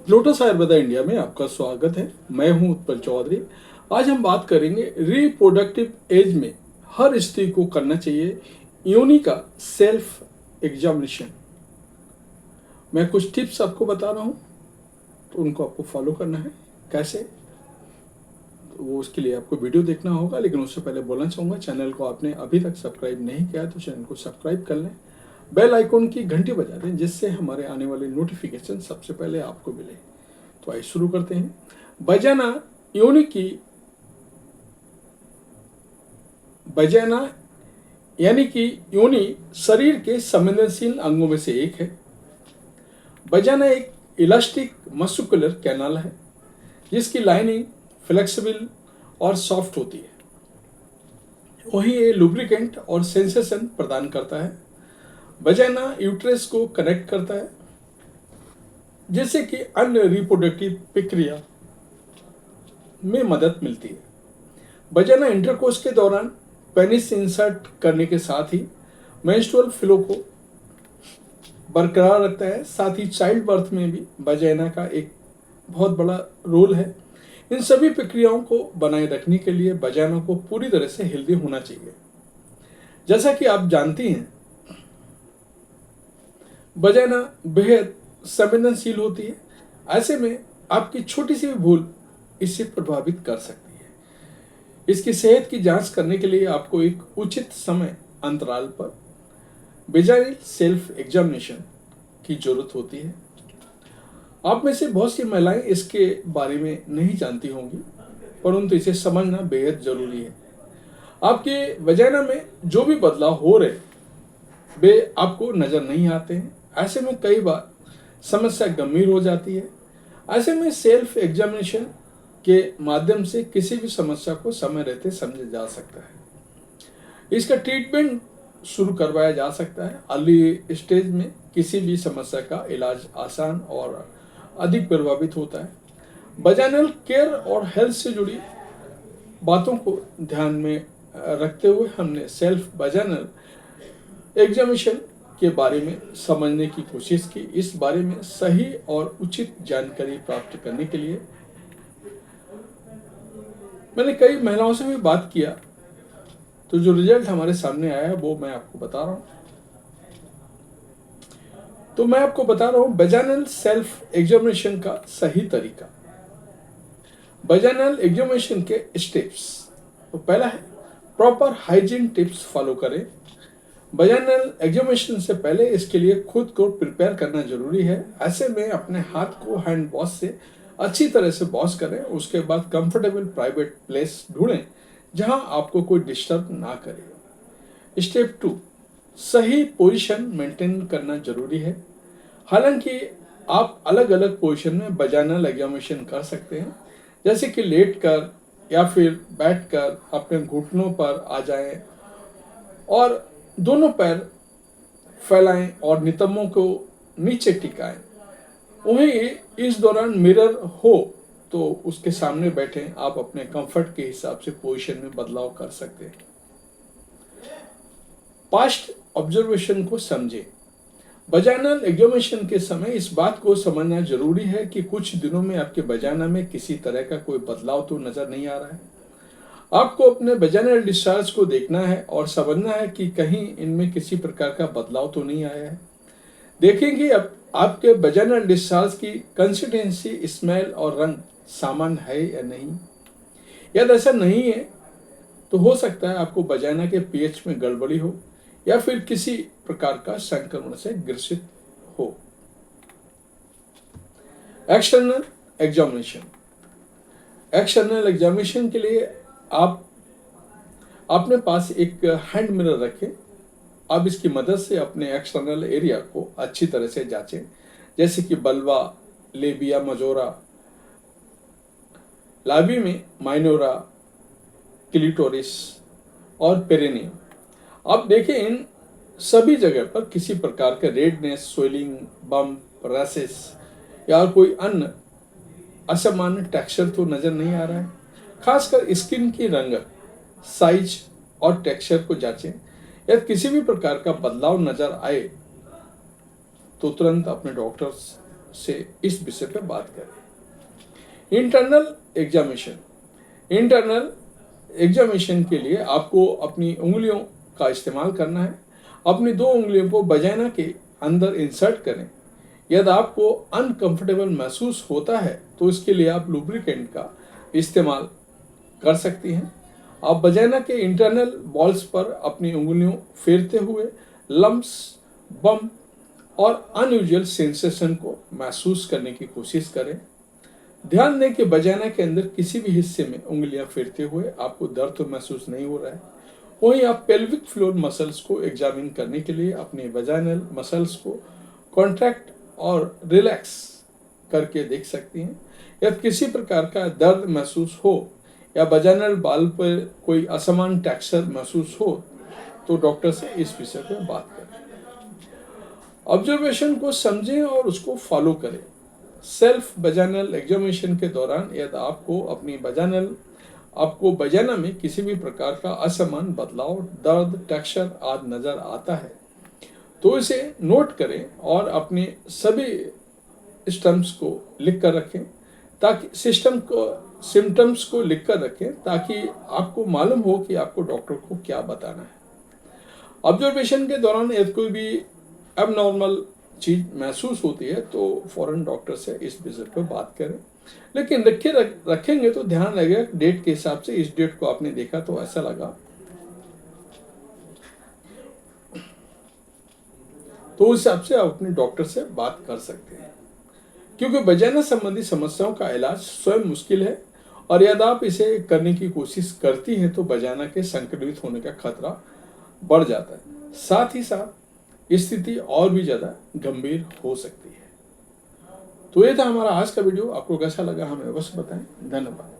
Lotus Ayurveda India में आपका स्वागत है। मैं हूं उत्पल चौधरी। आज हम बात करेंगे रिप्रोडक्टिव एज में हर स्त्री को करना चाहिए योनि का सेल्फ एग्जामिनेशन। मैं कुछ टिप्स आपको बता रहा हूं, तो उनको आपको फॉलो करना है। कैसे? तो वो उसके लिए आपको वीडियो देखना होगा, लेकिन उससे पहले बोलना चाहूँगा, चैनल को आपने अभी तक सब्सक्राइब नहीं किया है तो चैनल को सब्सक्राइब कर लें, बेल आइकॉन की घंटी बजा दें, जिससे हमारे आने वाले नोटिफिकेशन सबसे पहले आपको मिले। तो आइए शुरू करते हैं। बजाना योनि की बजाना यानी कि योनि शरीर के संवेदनशील अंगों में से एक है। बजाना एक इलास्टिक मस्कुलर कैनाल है जिसकी लाइनिंग फ्लेक्सिबल और सॉफ्ट होती है। वहीं ये लुब्रिकेंट और सेंसेशन प्रदान करता है। बजाना यूट्रस को कनेक्ट करता है, जिससे कि अन्य रिप्रोडक्टिव प्रक्रिया में मदद मिलती है। बजाना इंटरकोर्स के दौरान पेनिस इंसर्ट करने के साथ ही मेंस्ट्रुअल फ्लो को बरकरार रखता है। साथ ही चाइल्ड बर्थ में भी बजाना का एक बहुत बड़ा रोल है। इन सभी प्रक्रियाओं को बनाए रखने के लिए बजाना को पूरी तरह से हेल्दी होना चाहिए। जैसा कि आप जानती हैं, बजाना बेहद संवेदनशील होती है। ऐसे में आपकी छोटी सी भी भूल इससे प्रभावित कर सकती है। इसकी सेहत की जांच करने के लिए आपको एक उचित समय अंतराल पर वेजाइनल सेल्फ एग्जामिनेशन की जरूरत होती है। आप में से बहुत सी महिलाएं इसके बारे में नहीं जानती होंगी, परंतु इसे समझना बेहद जरूरी है। आपके वजाइना में जो भी बदलाव हो रहे वे आपको नजर नहीं आते हैं। ऐसे में कई बार समस्या गंभीर हो जाती है। ऐसे में सेल्फ एग्जामिनेशन के माध्यम से किसी भी समस्या को समय रहते समझा जा सकता है। इसका ट्रीटमेंट शुरू करवाया जा सकता है। अर्ली स्टेज में किसी भी समस्या का इलाज आसान और अधिक प्रभावित होता है। वजाइनल केयर और हेल्थ से जुड़ी बातों को ध्यान में रखते हुए हमने सेल्फ वजाइनल एग्जामिनेशन के बारे में समझने की कोशिश की। इस बारे में सही और उचित जानकारी प्राप्त करने के लिए मैंने कई महिलाओं से भी बात किया, तो जो रिजल्ट हमारे सामने आया है वो मैं आपको बता रहा हूं। तो मैं आपको बता रहा हूं वजाइनल सेल्फ एग्जामिनेशन का सही तरीका। वजाइनल एग्जामिनेशन के स्टेप्स। तो पहला है प्रॉपर हाइजीन टिप्स फॉलो करें। वजाइनल एग्जामिनेशन से पहले इसके लिए खुद को प्रिपेयर करना जरूरी है। ऐसे में अपने हाथ को हैंड वॉश से अच्छी तरह से वॉश करें। उसके बाद कंफर्टेबल प्राइवेट प्लेस ढूंढें जहां आपको कोई डिस्टर्ब ना करे। स्टेप 2, सही पोजीशन मेंटेन करना जरूरी है। हालांकि आप अलग अलग पोजीशन में वजाइनल एग्जामिनेशन कर सकते हैं, जैसे कि लेट कर या फिर बैठ कर अपने घुटनों पर आ जाएं और दोनों पैर फैलाएं और नितंबों को नीचे टिकाएं। वहीं इस दौरान मिरर हो तो उसके सामने बैठें। आप अपने कंफर्ट के हिसाब से पोजीशन में बदलाव कर सकते हैं। पास्ट ऑब्जर्वेशन को समझें। वजाइनल एग्जामिनेशन के समय इस बात को समझना जरूरी है कि कुछ दिनों में आपके वजाइना में किसी तरह का कोई बदलाव तो नजर नहीं आ रहा है। आपको अपने वजाइनल डिस्चार्ज को देखना है और समझना है कि कहीं इनमें किसी प्रकार का बदलाव तो नहीं आया है। देखेंगे अब आपके वजाइनल डिस्चार्ज की कंसिस्टेंसी, स्मेल और रंग सामान्य है या नहीं। यदि ऐसा नहीं है तो हो सकता है आपको वजाइना के पीएच में गड़बड़ी हो या फिर किसी प्रकार का संक्रमण से ग्रसित हो। External examination. एक्सटर्नल एग्जामिनेशन के लिए आप अपने पास एक हैंड मिरर रखें। आप इसकी मदद से अपने एक्सटर्नल एरिया को अच्छी तरह से जांचें, जैसे कि बल्वा, लेबिया मजोरा, लाबी में माइनोरा, क्लिटोरिस और पेरिनियम। आप देखें इन सभी जगह पर किसी प्रकार के रेडनेस, स्वेलिंग, बम्प, रैसेस या कोई अन्य असामान्य टेक्सचर तो नजर नहीं आ रहा है। खासकर स्किन की रंगत, साइज और टेक्सचर को जांचें। यदि किसी भी प्रकार का बदलाव नजर आए तो तुरंत अपने डॉक्टर से इस विषय पर बात करें। इंटरनल एग्जामिनेशन के लिए आपको अपनी उंगलियों का इस्तेमाल करना है। अपनी 2 उंगलियों को वजाइना के अंदर इंसर्ट करें। यदि आपको अनकंफर्टेबल महसूस होता है तो इसके लिए आप लुब्रिकेंट का इस्तेमाल कर सकती हैं। आप वजाइना के इंटरनल बॉल्स पर अपनी उंगलियों फेरते हुए लम्प्स, बम्प और अनयूजुअल सेंसेशन को महसूस करने की कोशिश करें। ध्यान दें कि वजाइना के अंदर किसी भी हिस्से में उंगलियां फेरते हुए आपको दर्द तो महसूस नहीं हो रहा है। वहीं आप पेल्विक फ्लोर मसल्स को एग्जामिन करने के लिए अपने वजाइनल मसल्स को कॉन्ट्रैक्ट और रिलैक्स करके देख सकती हैं। यदि किसी प्रकार का दर्द महसूस हो या वजाइनल बाल पर कोई असमान टेक्सचर महसूस हो तो डॉक्टर से इस विषय पर बात करें। ऑब्जर्वेशन को समझें और उसको फॉलो करें। सेल्फ वजाइनल एग्जामिनेशन के दौरान यदि आपको वजाइना में किसी भी प्रकार का असमान बदलाव, दर्द, टेक्सचर आदि नजर आता है तो इसे नोट करें और अपने सभी सिम्टम्स को लिख कर रखें ताकि आपको मालूम हो कि आपको डॉक्टर को क्या बताना है। ऑब्जर्वेशन के दौरान यदि कोई भी एबनॉर्मल चीज महसूस होती है तो फौरन डॉक्टर से इस विषय पर बात करें। लेकिन रखेंगे तो ध्यान लगेगा डेट के हिसाब से, इस डेट को आपने देखा तो ऐसा लगा तो उस हिसाब से आप अपने डॉक्टर से बात कर सकते हैं। क्योंकि वजाइना संबंधी समस्याओं का इलाज स्वयं मुश्किल है और यदि आप इसे करने की कोशिश करती हैं तो वजाइना के संक्रमित होने का खतरा बढ़ जाता है। साथ ही साथ स्थिति और भी ज्यादा गंभीर हो सकती है। तो ये था हमारा आज का वीडियो। आपको कैसा लगा हमें अवश्य बताएं। धन्यवाद।